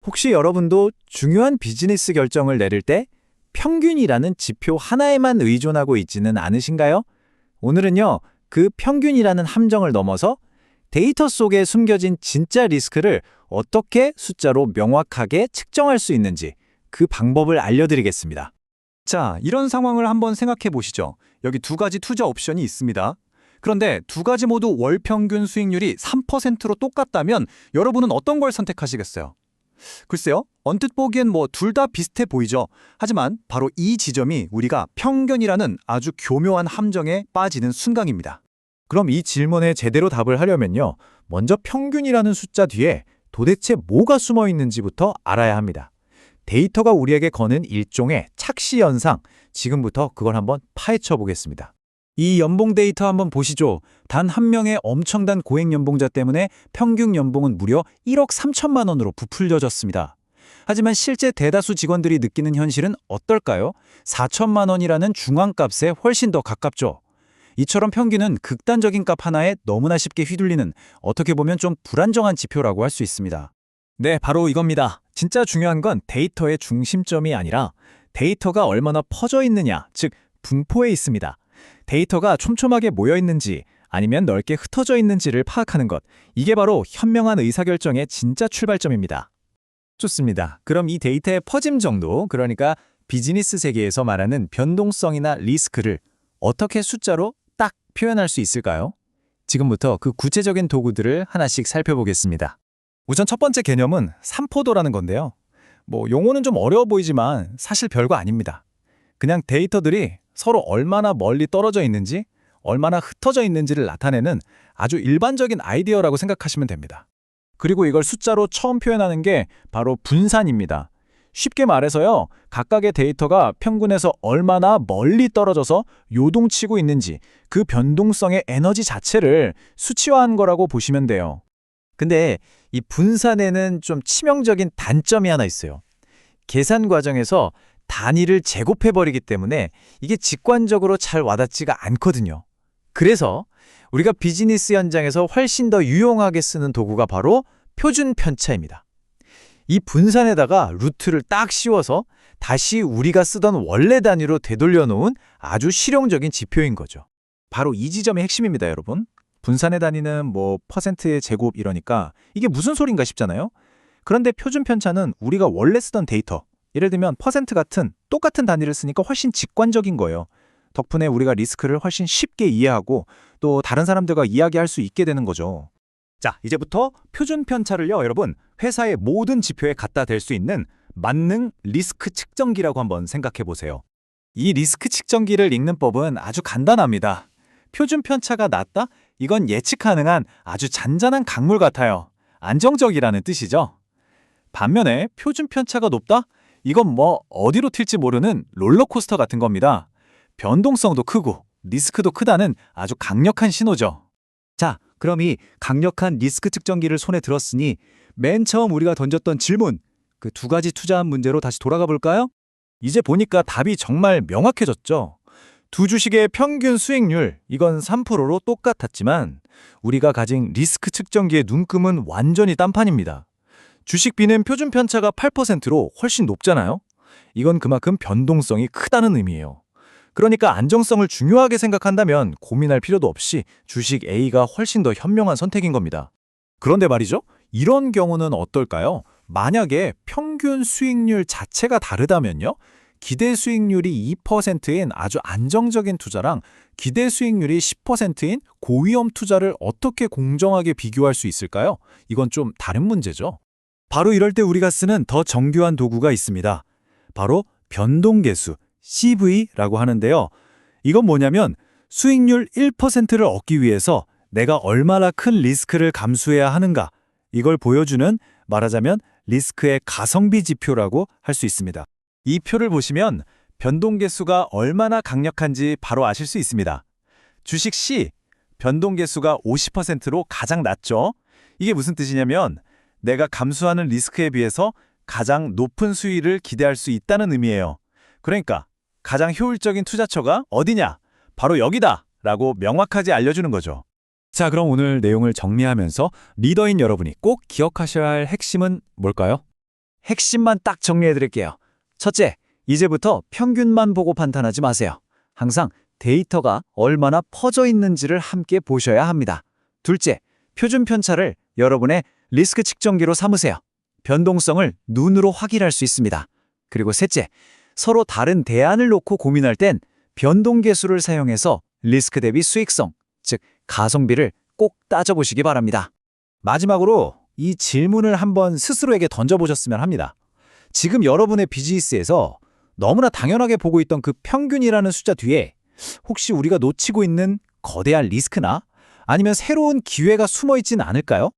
혹시 여러분도 중요한 비즈니스 결정을 내릴 때 평균이라는 지표 하나에만 의존하고 있지는 않으신가요? 오늘은요, 그 평균이라는 함정을 넘어서 데이터 속에 숨겨진 진짜 리스크를 어떻게 숫자로 명확하게 측정할 수 있는지 그 방법을 알려드리겠습니다. 자, 이런 상황을 한번 생각해 보시죠. 여기 두 가지 투자 옵션이 있습니다. 그런데 두 가지 모두 월 평균 수익률이 3%로 똑같다면 여러분은 어떤 걸 선택하시겠어요? 글쎄요, 언뜻 보기엔 둘 다 비슷해 보이죠. 하지만 바로 이 지점이 우리가 편견이라는 아주 교묘한 함정에 빠지는 순간입니다. 그럼 이 질문에 제대로 답을 하려면요, 먼저 평균이라는 숫자 뒤에 도대체 뭐가 숨어 있는지부터 알아야 합니다. 데이터가 우리에게 거는 일종의 착시 현상, 지금부터 그걸 한번 파헤쳐 보겠습니다. 이 연봉 데이터 한번 보시죠. 단 한 명의 엄청난 고액 연봉자 때문에 평균 연봉은 무려 1억 3천만 원으로 부풀려졌습니다. 하지만 실제 대다수 직원들이 느끼는 현실은 어떨까요? 4천만 원이라는 중앙값에 훨씬 더 가깝죠. 이처럼 평균은 극단적인 값 하나에 너무나 쉽게 휘둘리는, 어떻게 보면 좀 불안정한 지표라고 할 수 있습니다. 네, 바로 이겁니다. 진짜 중요한 건 데이터의 중심점이 아니라 데이터가 얼마나 퍼져 있느냐, 즉 분포에 있습니다. 데이터가 촘촘하게 모여 있는지 아니면 넓게 흩어져 있는지를 파악하는 것, 이게 바로 현명한 의사결정의 진짜 출발점입니다. 좋습니다. 그럼 이 데이터의 퍼짐 정도, 그러니까 비즈니스 세계에서 말하는 변동성이나 리스크를 어떻게 숫자로 딱 표현할 수 있을까요? 지금부터 그 구체적인 도구들을 하나씩 살펴보겠습니다. 우선 첫 번째 개념은 삼포도라는 건데요. 용어는 좀 어려워 보이지만 사실 별거 아닙니다. 그냥 데이터들이 서로 얼마나 멀리 떨어져 있는지, 얼마나 흩어져 있는지를 나타내는 아주 일반적인 아이디어라고 생각하시면 됩니다. 그리고 이걸 숫자로 처음 표현하는 게 바로 분산입니다. 쉽게 말해서요, 각각의 데이터가 평균에서 얼마나 멀리 떨어져서 요동치고 있는지 그 변동성의 에너지 자체를 수치화한 거라고 보시면 돼요. 근데 이 분산에는 좀 치명적인 단점이 하나 있어요. 계산 과정에서 단위를 제곱해버리기 때문에 이게 직관적으로 잘 와닿지가 않거든요. 그래서 우리가 비즈니스 현장에서 훨씬 더 유용하게 쓰는 도구가 바로 표준 편차입니다. 이 분산에다가 루트를 딱 씌워서 다시 우리가 쓰던 원래 단위로 되돌려 놓은 아주 실용적인 지표인 거죠. 바로 이 지점의 핵심입니다, 여러분. 분산의 단위는 퍼센트의 제곱 이러니까 이게 무슨 소린가 싶잖아요. 그런데 표준 편차는 우리가 원래 쓰던 데이터, 예를 들면 퍼센트 같은 똑같은 단위를 쓰니까 훨씬 직관적인 거예요. 덕분에 우리가 리스크를 훨씬 쉽게 이해하고 또 다른 사람들과 이야기할 수 있게 되는 거죠. 자, 이제부터 표준 편차를요, 여러분, 회사의 모든 지표에 갖다 댈 수 있는 만능 리스크 측정기라고 한번 생각해 보세요. 이 리스크 측정기를 읽는 법은 아주 간단합니다. 표준 편차가 낮다? 이건 예측 가능한 아주 잔잔한 강물 같아요. 안정적이라는 뜻이죠. 반면에 표준 편차가 높다? 이건 어디로 튈지 모르는 롤러코스터 같은 겁니다. 변동성도 크고 리스크도 크다는 아주 강력한 신호죠. 자, 그럼 이 강력한 리스크 측정기를 손에 들었으니 맨 처음 우리가 던졌던 질문, 그 두 가지 투자한 문제로 다시 돌아가 볼까요? 이제 보니까 답이 정말 명확해졌죠. 두 주식의 평균 수익률, 이건 3%로 똑같았지만 우리가 가진 리스크 측정기의 눈금은 완전히 딴판입니다. 주식 B는 표준 편차가 8%로 훨씬 높잖아요. 이건 그만큼 변동성이 크다는 의미예요. 그러니까 안정성을 중요하게 생각한다면 고민할 필요도 없이 주식 A가 훨씬 더 현명한 선택인 겁니다. 그런데 말이죠, 이런 경우는 어떨까요? 만약에 평균 수익률 자체가 다르다면요? 기대 수익률이 2%인 아주 안정적인 투자랑 기대 수익률이 10%인 고위험 투자를 어떻게 공정하게 비교할 수 있을까요? 이건 좀 다른 문제죠. 바로 이럴 때 우리가 쓰는 더 정교한 도구가 있습니다. 바로 변동계수, CV라고 하는데요. 이건 뭐냐면 수익률 1%를 얻기 위해서 내가 얼마나 큰 리스크를 감수해야 하는가, 이걸 보여주는, 말하자면 리스크의 가성비 지표라고 할 수 있습니다. 이 표를 보시면 변동계수가 얼마나 강력한지 바로 아실 수 있습니다. 주식 C, 변동계수가 50%로 가장 낮죠. 이게 무슨 뜻이냐면 내가 감수하는 리스크에 비해서 가장 높은 수익을 기대할 수 있다는 의미예요. 그러니까 가장 효율적인 투자처가 어디냐? 바로 여기다! 라고 명확하게 알려주는 거죠. 자, 그럼 오늘 내용을 정리하면서 리더인 여러분이 꼭 기억하셔야 할 핵심은 뭘까요? 핵심만 딱 정리해 드릴게요. 첫째, 이제부터 평균만 보고 판단하지 마세요. 항상 데이터가 얼마나 퍼져 있는지를 함께 보셔야 합니다. 둘째, 표준 편차를 여러분의 리스크 측정기로 삼으세요. 변동성을 눈으로 확인할 수 있습니다. 그리고 셋째, 서로 다른 대안을 놓고 고민할 땐 변동계수를 사용해서 리스크 대비 수익성, 즉 가성비를 꼭 따져보시기 바랍니다. 마지막으로 이 질문을 한번 스스로에게 던져보셨으면 합니다. 지금 여러분의 비즈니스에서 너무나 당연하게 보고 있던 그 평균이라는 숫자 뒤에 혹시 우리가 놓치고 있는 거대한 리스크나 아니면 새로운 기회가 숨어 있지는 않을까요?